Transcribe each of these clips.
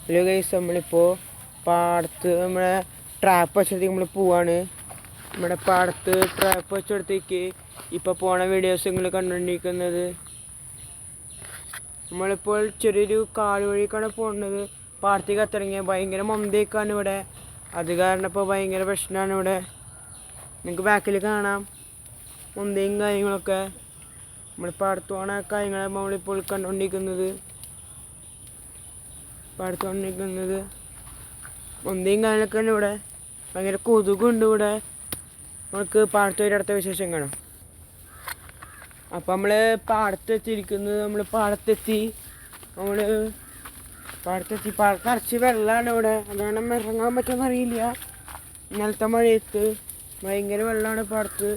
Hello guys, നമ്മളിപ്പോൾ പാടത്ത് നമ്മളെ ട്രാപ്പ് വെച്ചിടത്തേക്ക് നമ്മൾ പോവാണ്. നമ്മുടെ പാടത്ത് ട്രാപ്പ് വെച്ചിടത്തേക്ക് ഇപ്പോൾ പോണ വീഡിയോസ് നിങ്ങൾ കണ്ടുകൊണ്ടിരിക്കുന്നത്. നമ്മളിപ്പോൾ ചെറിയൊരു കാട് വഴിക്കാണ് പോകുന്നത്. പാടത്തേക്ക് അത്തിറങ്ങിയ ഭയങ്കര മൊന്തേക്കാണ് ഇവിടെ. അത് കാരണം ഇപ്പോൾ ഭയങ്കര പ്രശ്നമാണ് ഇവിടെ. നിങ്ങൾക്ക് ബാക്കിൽ കാണാം മൊന്തയും കാര്യങ്ങളൊക്കെ. നമ്മൾ പാടത്ത് പോണ കാര്യങ്ങളാണ് നമ്മളിപ്പോൾ കണ്ടുകൊണ്ടിരിക്കുന്നത്. പാടത്തുകൊണ്ടിരിക്കുന്നത് മൊന്തയും കാര്യങ്ങളൊക്കെ തന്നെ ഇവിടെ. ഭയങ്കര കൊതുകുണ്ട് ഇവിടെ. നമുക്ക് പാടത്ത് ഒരു അടുത്ത വിശേഷം കാണാം. അപ്പം നമ്മൾ പാടത്തെത്തിയിരിക്കുന്നത്, നമ്മൾ പാടത്തെത്തി പാടത്ത് നിറച്ച് വെള്ളമാണ് ഇവിടെ. അതുകൊണ്ട് ഇറങ്ങാൻ പറ്റുമെന്ന് അറിയില്ല. ഇന്നലത്തെ മഴയത്ത് ഭയങ്കര വെള്ളമാണ് പാടത്ത്.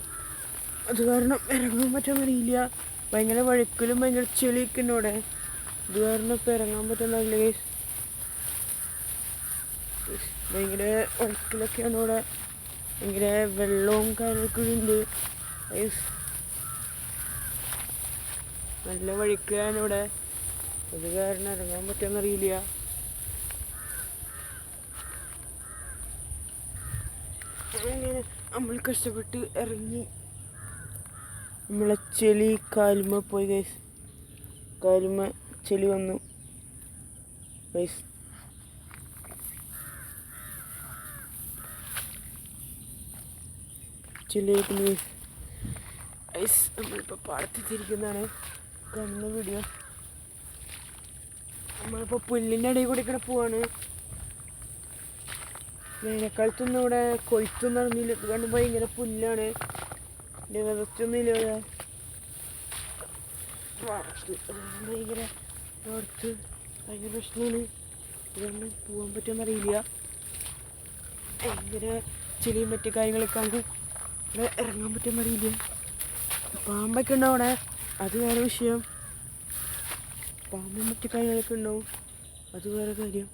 അത് കാരണം ഇറങ്ങാൻ പറ്റുമെന്ന് അറിയില്ല. ഭയങ്കര വഴുക്കലും ഭയങ്കര ചെളിയൊക്കെ ഉണ്ട് ഇവിടെ. അത് കാരണം ഇപ്പം ഇറങ്ങാൻ പറ്റുന്നില്ല. ഭയങ്കര വഴുക്കലൊക്കെയാണ് ഇവിടെ. ഭയങ്കര വെള്ളവും കാര്യങ്ങളൊക്കെ ഉണ്ട്. നല്ല വഴുക്കലാണ് ഇവിടെ. അത് കാരണം ഇറങ്ങാൻ പറ്റുമെന്നറിയില്ല. അങ്ങനെ നമ്മൾ കഷ്ടപ്പെട്ട് ഇറങ്ങി. നമ്മളെ ചെളി കാലുമ്മ പോയി ഗൈസ്. കാലുമ്മ ചെളി വന്നു ഗൈസ്. ചെളിയായിട്ട് ഗൈസ്. നമ്മളിപ്പോൾ പാടത്തെത്തിയിരിക്കുന്നതാണ് കാണുന്ന വീഡിയോ. നമ്മളിപ്പോൾ പുല്ലിൻ്റെ ഇടയിൽ കൂടി ഇങ്ങനെ പോവാണ്. വേനൽക്കാലത്തൊന്നും ഇവിടെ കൊയ്ത്തൊന്നും നടന്നില്ല. ഇത് കണ്ട് ഭയങ്കര പുല്ലാണ്. വിതച്ചൊന്നുമില്ല ഇവിടെ പാടത്ത്. ഭയങ്കര പാടത്ത് ഭയങ്കര പ്രശ്നമാണ്. ഇതൊന്നും പോകാൻ പറ്റുമെന്നറിയില്ല. ഭയങ്കര ചെളിയും മറ്റു കാര്യങ്ങളൊക്കെ ആണ്. ഇവിടെ ഇറങ്ങാൻ പറ്റുമെന്നറിയില്ല. പാമ്പൊക്കെ ഉണ്ടാവും അവിടെ. അത് വേറെ വിഷയം. പാമ്പും മറ്റു കാര്യങ്ങളൊക്കെ ഉണ്ടാവും. അത് വേറെ കാര്യം.